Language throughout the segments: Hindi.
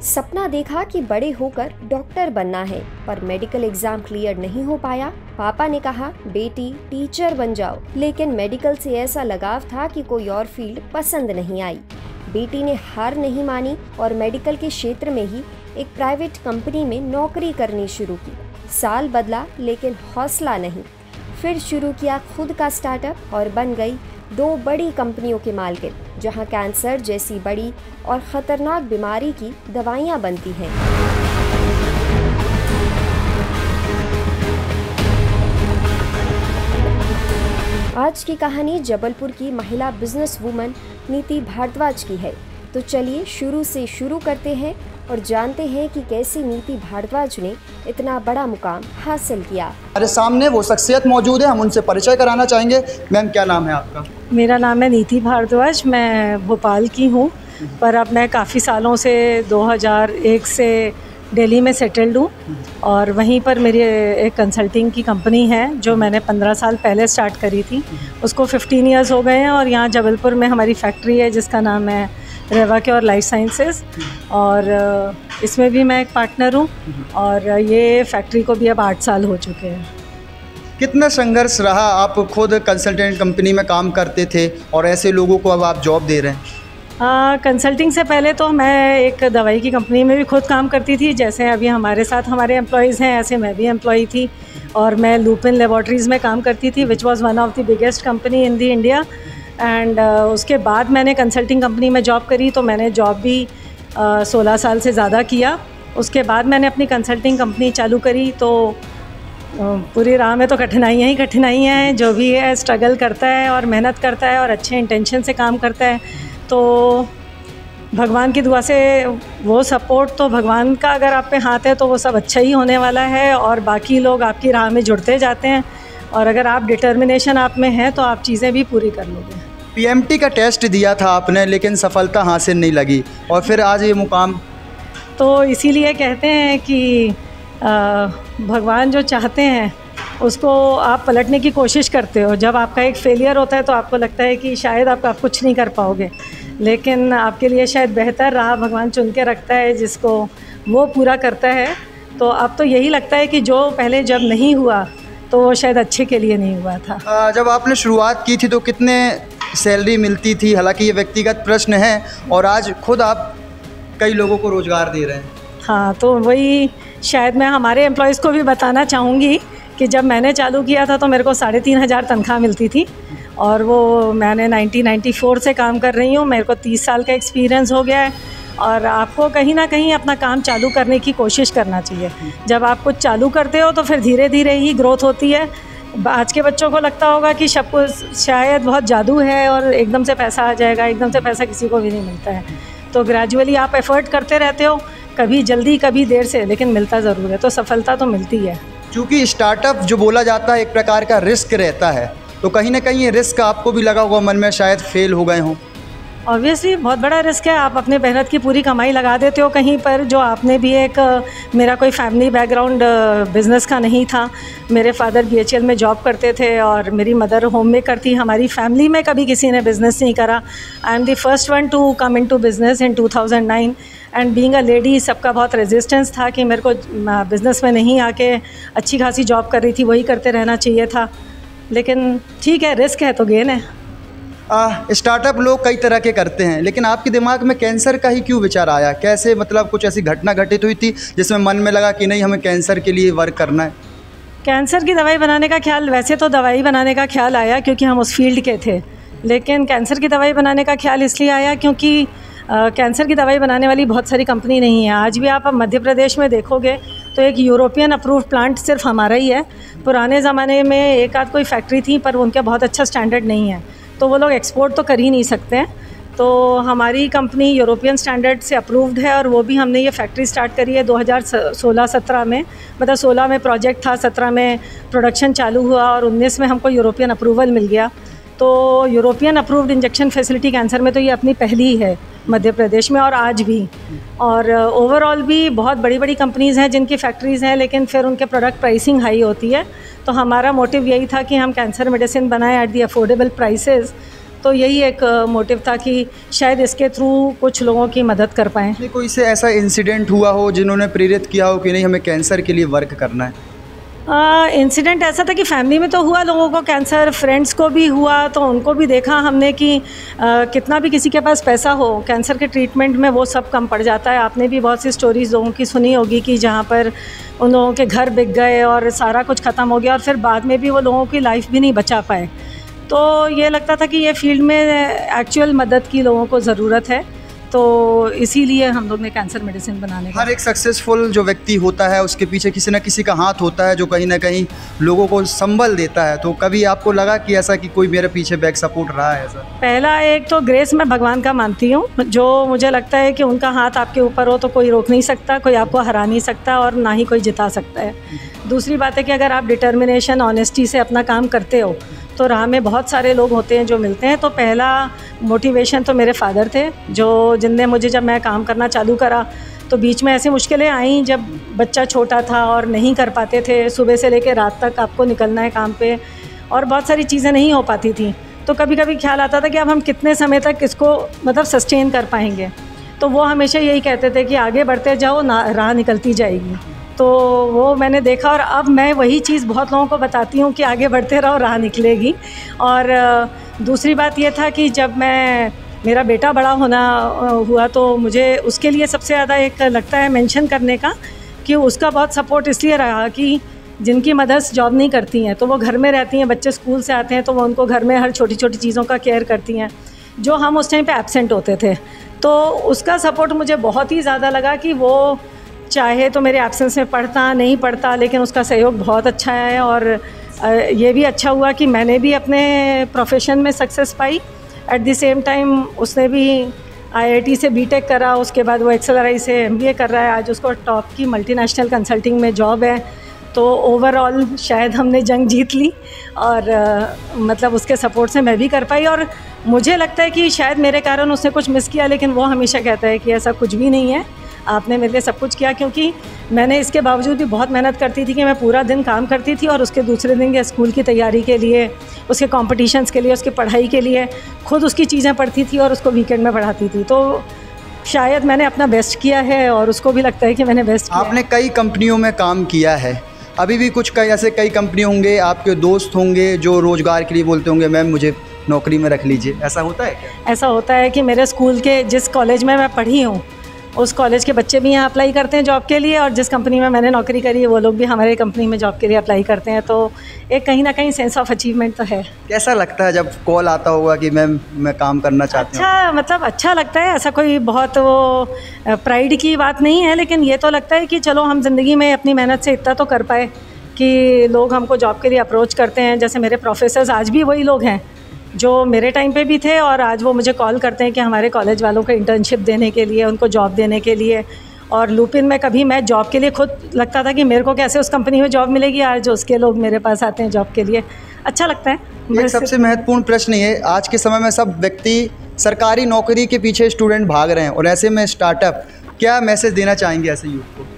सपना देखा कि बड़े होकर डॉक्टर बनना है, पर मेडिकल एग्जाम क्लियर नहीं हो पाया। पापा ने कहा बेटी टीचर बन जाओ, लेकिन मेडिकल से ऐसा लगाव था कि कोई और फील्ड पसंद नहीं आई। बेटी ने हार नहीं मानी और मेडिकल के क्षेत्र में ही एक प्राइवेट कंपनी में नौकरी करनी शुरू की। साल बदला लेकिन हौसला नहीं। फिर शुरू किया खुद का स्टार्टअप और बन गई 2 बड़ी कंपनियों के मालिक, जहां कैंसर जैसी बड़ी और ख़तरनाक बीमारी की दवाइयां बनती हैं। आज की कहानी जबलपुर की महिला बिजनेस वूमन नीति भारद्वाज की है। तो चलिए शुरू से शुरू करते हैं और जानते हैं कि कैसे नीति भारद्वाज ने इतना बड़ा मुकाम हासिल किया। हमारे सामने वो शख्सियत मौजूद है, हम उनसे परिचय कराना चाहेंगे। मैम, क्या नाम है आपका? मेरा नाम है नीति भारद्वाज। मैं भोपाल की हूँ, पर अब मैं काफ़ी सालों से 2001 से दिल्ली में सेटल्ड हूँ और वहीं पर मेरी एक कंसल्टिंग की कंपनी है जो मैंने 15 साल पहले स्टार्ट करी थी। उसको 15 इयर्स हो गए हैं और यहाँ जबलपुर में हमारी फैक्ट्री है जिसका नाम है रेवाक्योर लाइफ साइंसेस, और इसमें भी मैं एक पार्टनर हूँ और ये फैक्ट्री को भी अब 8 साल हो चुके हैं। कितना संघर्ष रहा? आप खुद कंसल्टेंट कंपनी में काम करते थे और ऐसे लोगों को अब आप जॉब दे रहे हैं। कंसल्टिंग से पहले तो मैं एक दवाई की कंपनी में भी खुद काम करती थी। जैसे अभी हमारे साथ हमारे एम्प्लॉयज़ हैं, ऐसे मैं भी एम्प्लॉई थी और मैं लुपिन लेबॉरेटरीज़ में काम करती थी, which was one of the biggest company in the India. And उसके बाद मैंने कंसल्टिंग कंपनी में जॉब करी, तो मैंने जॉब भी 16 साल से ज़्यादा किया। उसके बाद मैंने अपनी कंसल्टिंग कंपनी चालू करी। तो पूरी राह में तो कठिनाइयाँ ही कठिनाइयाँ हैं। जो भी है स्ट्रगल करता है और मेहनत करता है और अच्छे इंटेंशन से काम करता है, तो भगवान की दुआ से वो सपोर्ट, तो भगवान का अगर आप पे हाथ है तो वो सब अच्छा ही होने वाला है और बाकी लोग आपकी राह में जुड़ते जाते हैं। और अगर आप डिटर्मिनेशन आप में है तो आप चीज़ें भी पूरी कर लोगे। पीएमटी का टेस्ट दिया था आपने, लेकिन सफलता हासिल नहीं लगी और फिर आज ये मुकाम। तो इसीलिए कहते हैं कि भगवान जो चाहते हैं उसको आप पलटने की कोशिश करते हो। जब आपका एक फेलियर होता है तो आपको लगता है कि शायद आप कुछ नहीं कर पाओगे, लेकिन आपके लिए शायद बेहतर राह भगवान चुन के रखता है जिसको वो पूरा करता है। तो अब तो यही लगता है कि जो पहले जब नहीं हुआ तो वो शायद अच्छे के लिए नहीं हुआ था। जब आपने शुरुआत की थी तो कितने सैलरी मिलती थी? हालांकि ये व्यक्तिगत प्रश्न है और आज खुद आप कई लोगों को रोज़गार दे रहे हैं। हाँ, तो वही शायद मैं हमारे एम्प्लॉयज़ को भी बताना चाहूँगी कि जब मैंने चालू किया था तो मेरे को 3500 तनख्वाह मिलती थी और वो मैंने 1994 से काम कर रही हूँ। मेरे को 30 साल का एक्सपीरियंस हो गया है और आपको कहीं ना कहीं अपना काम चालू करने की कोशिश करना चाहिए। जब आप कुछ चालू करते हो तो फिर धीरे धीरे ही ग्रोथ होती है। आज के बच्चों को लगता होगा कि सबको शायद बहुत जादू है और एकदम से पैसा आ जाएगा। एकदम से पैसा किसी को भी नहीं मिलता है। तो ग्रेजुअली आप एफर्ट करते रहते हो, कभी जल्दी कभी देर से, लेकिन मिलता ज़रूर है। तो सफलता तो मिलती है। क्योंकि स्टार्टअप जो बोला जाता है एक प्रकार का रिस्क रहता है, तो कहीं ना कहीं ये रिस्क आपको भी लगा होगा मन में, शायद फेल हो गए हों। ऑब्वियसली बहुत बड़ा रिस्क है। आप अपने मेहनत की पूरी कमाई लगा देते हो कहीं पर, जो आपने भी एक मेरा कोई फैमिली बैकग्राउंड बिज़नेस का नहीं था। मेरे फादर BHEL में जॉब करते थे और मेरी मदर होम मेकर थी। हमारी फैमिली में कभी किसी ने बिज़नेस नहीं करा। I am the first one to come in to business in 2009 and being a lady सबका बहुत रेजिस्टेंस था कि मेरे को बिज़नेस में नहीं आके अच्छी खासी जॉब कर रही थी वही करते रहना चाहिए था। लेकिन ठीक है, रिस्क है तो गेन है। स्टार्टअप लोग कई तरह के करते हैं, लेकिन आपके दिमाग में कैंसर का ही क्यों विचार आया? कैसे, मतलब कुछ ऐसी घटना घटित हुई थी जिसमें मन में लगा कि नहीं, हमें कैंसर के लिए वर्क करना है? कैंसर की दवाई बनाने का ख्याल, वैसे तो दवाई बनाने का ख्याल आया क्योंकि हम उस फील्ड के थे, लेकिन कैंसर की दवाई बनाने का ख्याल इसलिए आया क्योंकि कैंसर की दवाई बनाने वाली बहुत सारी कंपनी नहीं है। आज भी आप मध्य प्रदेश में देखोगे तो एक यूरोपियन अप्रूव्ड प्लांट सिर्फ हमारा ही है। पुराने ज़माने में एक आध कोई फैक्ट्री थी पर उनका बहुत अच्छा स्टैंडर्ड नहीं है, तो वो लोग एक्सपोर्ट तो कर ही नहीं सकते हैं। तो हमारी कंपनी यूरोपियन स्टैंडर्ड से अप्रूव्ड है और वो भी हमने ये फैक्ट्री स्टार्ट करी है 2016-17 में। मतलब 16 में प्रोजेक्ट था, 17 में प्रोडक्शन चालू हुआ और 19 में हमको यूरोपियन अप्रूवल मिल गया। तो European approved injection facility cancer में तो ये अपनी पहली ही है मध्य प्रदेश में और आज भी। और ओवरऑल भी बहुत बड़ी बड़ी कंपनीज़ हैं जिनकी फैक्ट्रीज़ हैं, लेकिन फिर उनके प्रोडक्ट प्राइसिंग हाई होती है। तो हमारा मोटिव यही था कि हम कैंसर मेडिसिन बनाएं एट दी अफोर्डेबल प्राइसेस तो यही एक मोटिव था कि शायद इसके थ्रू कुछ लोगों की मदद कर पाएँ। कोई से ऐसा इंसिडेंट हुआ हो जिन्होंने प्रेरित किया हो कि नहीं हमें कैंसर के लिए वर्क करना है? इंसिडेंट ऐसा था कि फैमिली में तो हुआ लोगों को कैंसर, फ्रेंड्स को भी हुआ, तो उनको भी देखा हमने कि कितना भी किसी के पास पैसा हो, कैंसर के ट्रीटमेंट में वो सब कम पड़ जाता है। आपने भी बहुत सी स्टोरीज़ लोगों की सुनी होगी कि जहाँ पर उन लोगों के घर बिक गए और सारा कुछ ख़त्म हो गया और फिर बाद में भी वो लोगों की लाइफ भी नहीं बचा पाए। तो ये लगता था कि ये फील्ड में एक्चुअल मदद की लोगों को ज़रूरत है, तो इसीलिए हम लोग ने कैंसर मेडिसिन बनाने का। हर एक सक्सेसफुल जो व्यक्ति होता है उसके पीछे किसी न किसी का हाथ होता है जो कहीं ना कहीं लोगों को संबल देता है। तो कभी आपको लगा कि ऐसा कि कोई मेरे पीछे बैक सपोर्ट रहा है ऐसा? पहला एक तो ग्रेस मैं भगवान का मानती हूँ, जो मुझे लगता है कि उनका हाथ आपके ऊपर हो तो कोई रोक नहीं सकता, कोई आपको हरा नहीं सकता और ना ही कोई जिता सकता है। दूसरी बात है कि अगर आप डिटर्मिनेशन, ऑनेस्टी से अपना काम करते हो तो राह में बहुत सारे लोग होते हैं जो मिलते हैं। तो पहला मोटिवेशन तो मेरे फादर थे, जो जिनने मुझे, जब मैं काम करना चालू करा तो बीच में ऐसी मुश्किलें आई जब बच्चा छोटा था और नहीं कर पाते थे, सुबह से लेकर रात तक आपको निकलना है काम पे और बहुत सारी चीज़ें नहीं हो पाती थी। तो कभी कभी ख्याल आता था कि अब हम कितने समय तक इसको मतलब सस्टेन कर पाएंगे। तो वो हमेशा यही कहते थे कि आगे बढ़ते जाओ ना, राह निकलती जाएगी। तो वो मैंने देखा और अब मैं वही चीज़ बहुत लोगों को बताती हूँ कि आगे बढ़ते रहो, राह निकलेगी। और दूसरी बात ये था कि जब मेरा बेटा बड़ा होना हुआ तो मुझे उसके लिए सबसे ज़्यादा एक लगता है मेंशन करने का कि उसका बहुत सपोर्ट इसलिए रहा कि जिनकी मदर्स जॉब नहीं करती हैं तो वो घर में रहती हैं, बच्चे स्कूल से आते हैं तो वो उनको घर में हर छोटी छोटी चीज़ों का केयर करती हैं, जो हम उस टाइम पे एब्सेंट होते थे। तो उसका सपोर्ट मुझे बहुत ही ज़्यादा लगा कि वो चाहे तो मेरे एब्सेंस में पढ़ता नहीं पढ़ता, लेकिन उसका सहयोग बहुत अच्छा है। और ये भी अच्छा हुआ कि मैंने भी अपने प्रोफेशन में success pi. At the same time उसने भी IIT से BTech करा, उसके बाद वो XLRI से MBA कर रहा है। आज उसको टॉप की मल्टीनेशनल कंसल्टिंग में जॉब है। तो ओवरऑल शायद हमने जंग जीत ली और मतलब उसके सपोर्ट से मैं भी कर पाई। और मुझे लगता है कि शायद मेरे कारण उसने कुछ मिस किया, लेकिन वो हमेशा कहता है कि ऐसा कुछ भी नहीं है, आपने मेरे लिए सब कुछ किया। क्योंकि मैंने इसके बावजूद भी बहुत मेहनत करती थी कि मैं पूरा दिन काम करती थी और उसके दूसरे दिन के स्कूल की तैयारी के लिए, उसके कॉम्पिटिशन्स के लिए, उसकी पढ़ाई के लिए खुद उसकी चीज़ें पढ़ती थी और उसको वीकेंड में पढ़ाती थी। तो शायद मैंने अपना बेस्ट किया है और उसको भी लगता है कि मैंने बेस्ट किया। आपने कई कंपनियों में काम किया है, अभी भी कुछ कई ऐसे कई कंपनी होंगे, आपके दोस्त होंगे जो रोज़गार के लिए बोलते होंगे मैम मुझे नौकरी में रख लीजिए, ऐसा होता है क्या? ऐसा होता है कि मेरे स्कूल के जिस कॉलेज में मैं पढ़ी हूँ उस कॉलेज के बच्चे भी यहाँ अप्लाई करते हैं जॉब के लिए, और जिस कंपनी में मैंने नौकरी करी है वो लोग भी हमारे कंपनी में जॉब के लिए अप्लाई करते हैं। तो एक कहीं ना कहीं सेंस ऑफ अचीवमेंट तो है। कैसा लगता है जब कॉल आता होगा कि मैम मैं काम करना चाहती हूँ? अच्छा, मतलब अच्छा लगता है। ऐसा कोई बहुत वो प्राइड की बात नहीं है, लेकिन ये तो लगता है कि चलो हम ज़िंदगी में अपनी मेहनत से इतना तो कर पाए कि लोग हमको जॉब के लिए अप्रोच करते हैं। जैसे मेरे प्रोफेसर्स आज भी वही लोग हैं जो मेरे टाइम पे भी थे और आज वो मुझे कॉल करते हैं कि हमारे कॉलेज वालों को इंटर्नशिप देने के लिए, उनको जॉब देने के लिए। और लुपिन में कभी मैं जॉब के लिए खुद लगता था कि मेरे को कैसे उस कंपनी में जॉब मिलेगी, आज उसके लोग मेरे पास आते हैं जॉब के लिए। अच्छा लगता है। एक सबसे महत्वपूर्ण प्रश्न ये, आज के समय में सब व्यक्ति सरकारी नौकरी के पीछे स्टूडेंट भाग रहे हैं और ऐसे में स्टार्टअप, क्या मैसेज देना चाहेंगे ऐसे यूथ को?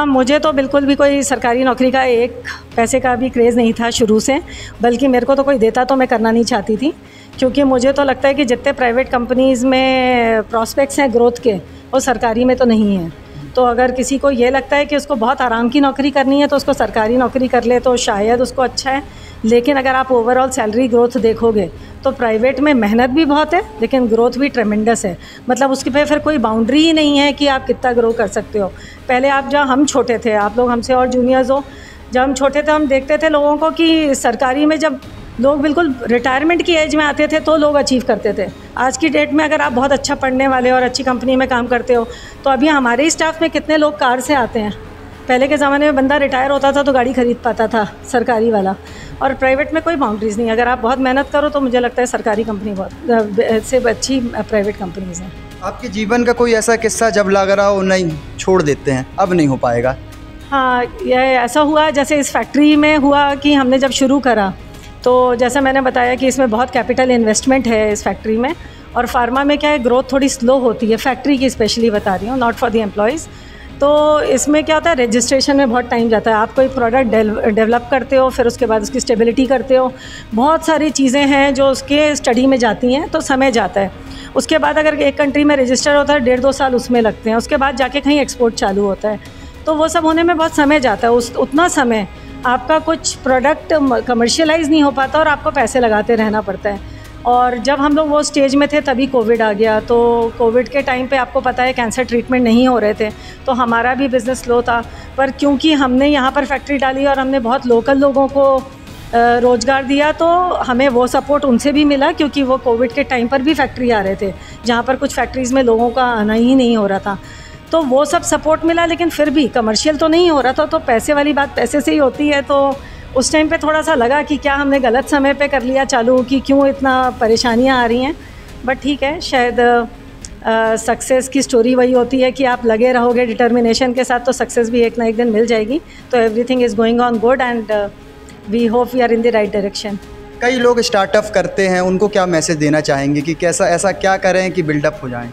मुझे तो बिल्कुल भी कोई सरकारी नौकरी का एक पैसे का भी क्रेज़ नहीं था शुरू से, बल्कि मेरे को तो कोई देता तो मैं करना नहीं चाहती थी। क्योंकि मुझे तो लगता है कि जितने प्राइवेट कंपनीज़ में प्रॉस्पेक्ट्स हैं ग्रोथ के, वो सरकारी में तो नहीं है। तो अगर किसी को ये लगता है कि उसको बहुत आराम की नौकरी करनी है तो उसको सरकारी नौकरी कर ले तो शायद उसको अच्छा है। लेकिन अगर आप ओवरऑल सैलरी ग्रोथ देखोगे तो प्राइवेट में मेहनत भी बहुत है लेकिन ग्रोथ भी ट्रेमेंडस है। मतलब उसके पे फिर कोई बाउंड्री ही नहीं है कि आप कितना ग्रो कर सकते हो। पहले आप जब हम छोटे थे, आप लोग हमसे और जूनियर्स हो, जब हम छोटे थे हम देखते थे लोगों को कि सरकारी में जब लोग बिल्कुल रिटायरमेंट की एज में आते थे तो लोग अचीव करते थे। आज की डेट में अगर आप बहुत अच्छा पढ़ने वाले और अच्छी कंपनी में काम करते हो तो अभी हमारे ही स्टाफ में कितने लोग कार से आते हैं। पहले के ज़माने में बंदा रिटायर होता था तो गाड़ी खरीद पाता था सरकारी वाला। और प्राइवेट में कोई बाउंड्रीज़ नहीं। अगर आप बहुत मेहनत करो तो मुझे लगता है सरकारी कंपनी बहुत से अच्छी प्राइवेट कंपनीज़ हैं। आपके जीवन का कोई ऐसा किस्सा जब लग रहा हो नहीं छोड़ देते हैं, अब नहीं हो पाएगा? हाँ, यह ऐसा हुआ जैसे इस फैक्ट्री में हुआ कि हमने जब शुरू करा तो जैसे मैंने बताया कि इसमें बहुत कैपिटल इन्वेस्टमेंट है इस फैक्ट्री में। और फार्मा में क्या है, ग्रोथ थोड़ी स्लो होती है, फैक्ट्री की स्पेशली बता रही हूँ, नॉट फॉर द एम्प्लॉयज़। तो इसमें क्या होता है, रजिस्ट्रेशन में बहुत टाइम जाता है। आप कोई प्रोडक्ट डेवलप करते हो, फिर उसके बाद उसकी स्टेबिलिटी करते हो, बहुत सारी चीज़ें हैं जो उसके स्टडी में जाती हैं, तो समय जाता है। उसके बाद अगर एक कंट्री में रजिस्टर होता है 1.5-2 साल उसमें लगते हैं, उसके बाद जाके कहीं एक्सपोर्ट चालू होता है, तो वो सब होने में बहुत समय जाता है। उतना समय आपका कुछ प्रोडक्ट कमर्शियलाइज़ नहीं हो पाता और आपको पैसे लगाते रहना पड़ता है। और जब हम लोग वो स्टेज में थे तभी कोविड आ गया, तो कोविड के टाइम पे आपको पता है कैंसर ट्रीटमेंट नहीं हो रहे थे, तो हमारा भी बिज़नेस स्लो था। पर क्योंकि हमने यहाँ पर फैक्ट्री डाली और हमने बहुत लोकल लोगों को रोज़गार दिया, तो हमें वो सपोर्ट उनसे भी मिला, क्योंकि वो कोविड के टाइम पर भी फैक्ट्री आ रहे थे जहाँ पर कुछ फैक्ट्रीज़ में लोगों का आना ही नहीं हो रहा था, तो वो सब सपोर्ट मिला। लेकिन फिर भी कमर्शियल तो नहीं हो रहा था, तो पैसे वाली बात पैसे से ही होती है। तो उस टाइम पे थोड़ा सा लगा कि क्या हमने गलत समय पे कर लिया चालू, कि क्यों इतना परेशानियाँ आ रही हैं। बट ठीक है, शायद सक्सेस की स्टोरी वही होती है कि आप लगे रहोगे डिटर्मिनेशन के साथ, तो सक्सेस भी एक ना एक दिन मिल जाएगी। तो everything is going on good and we hope we are in the right direction. कई लोग स्टार्टअप करते हैं, उनको क्या मैसेज देना चाहेंगे कि कैसा ऐसा क्या करें कि बिल्डअप हो जाएं?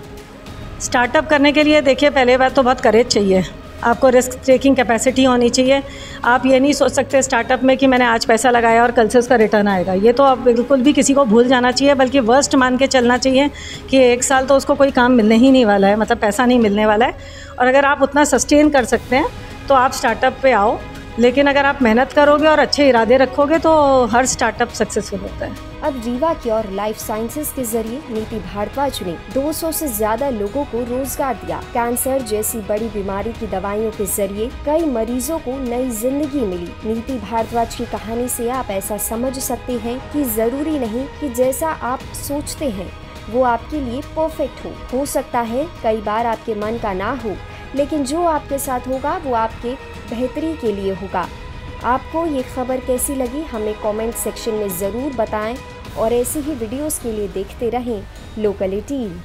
स्टार्टअप करने के लिए देखिए, पहले बात तो बहुत करेज चाहिए, आपको रिस्क टेकिंग कैपेसिटी होनी चाहिए। आप ये नहीं सोच सकते स्टार्टअप में कि मैंने आज पैसा लगाया और कल से उसका रिटर्न आएगा, ये तो आप बिल्कुल भी किसी को भूल जाना चाहिए। बल्कि वर्स्ट मान के चलना चाहिए कि 1 साल तो उसको कोई काम मिलने ही नहीं वाला है, मतलब पैसा नहीं मिलने वाला है। और अगर आप उतना सस्टेन कर सकते हैं तो आप स्टार्टअप पे आओ। लेकिन अगर आप मेहनत करोगे और अच्छे इरादे रखोगे तो हर स्टार्टअप सक्सेसफुल होता है। अब रीवा की और लाइफ साइंसेज के जरिए नीति भारद्वाज ने 200 से ज्यादा लोगों को रोजगार दिया। कैंसर जैसी बड़ी बीमारी की दवाइयों के जरिए कई मरीजों को नई जिंदगी मिली। नीति भारद्वाज की कहानी से आप ऐसा समझ सकते हैं कि जरूरी नहीं कि जैसा आप सोचते हैं वो आपके लिए परफेक्ट हो सकता है कई बार आपके मन का ना हो, लेकिन जो आपके साथ होगा वो आपके बेहतरी के लिए होगा। आपको ये खबर कैसी लगी हमें कमेंट सेक्शन में ज़रूर बताएं और ऐसी ही वीडियोस के लिए देखते रहें लोकल 18।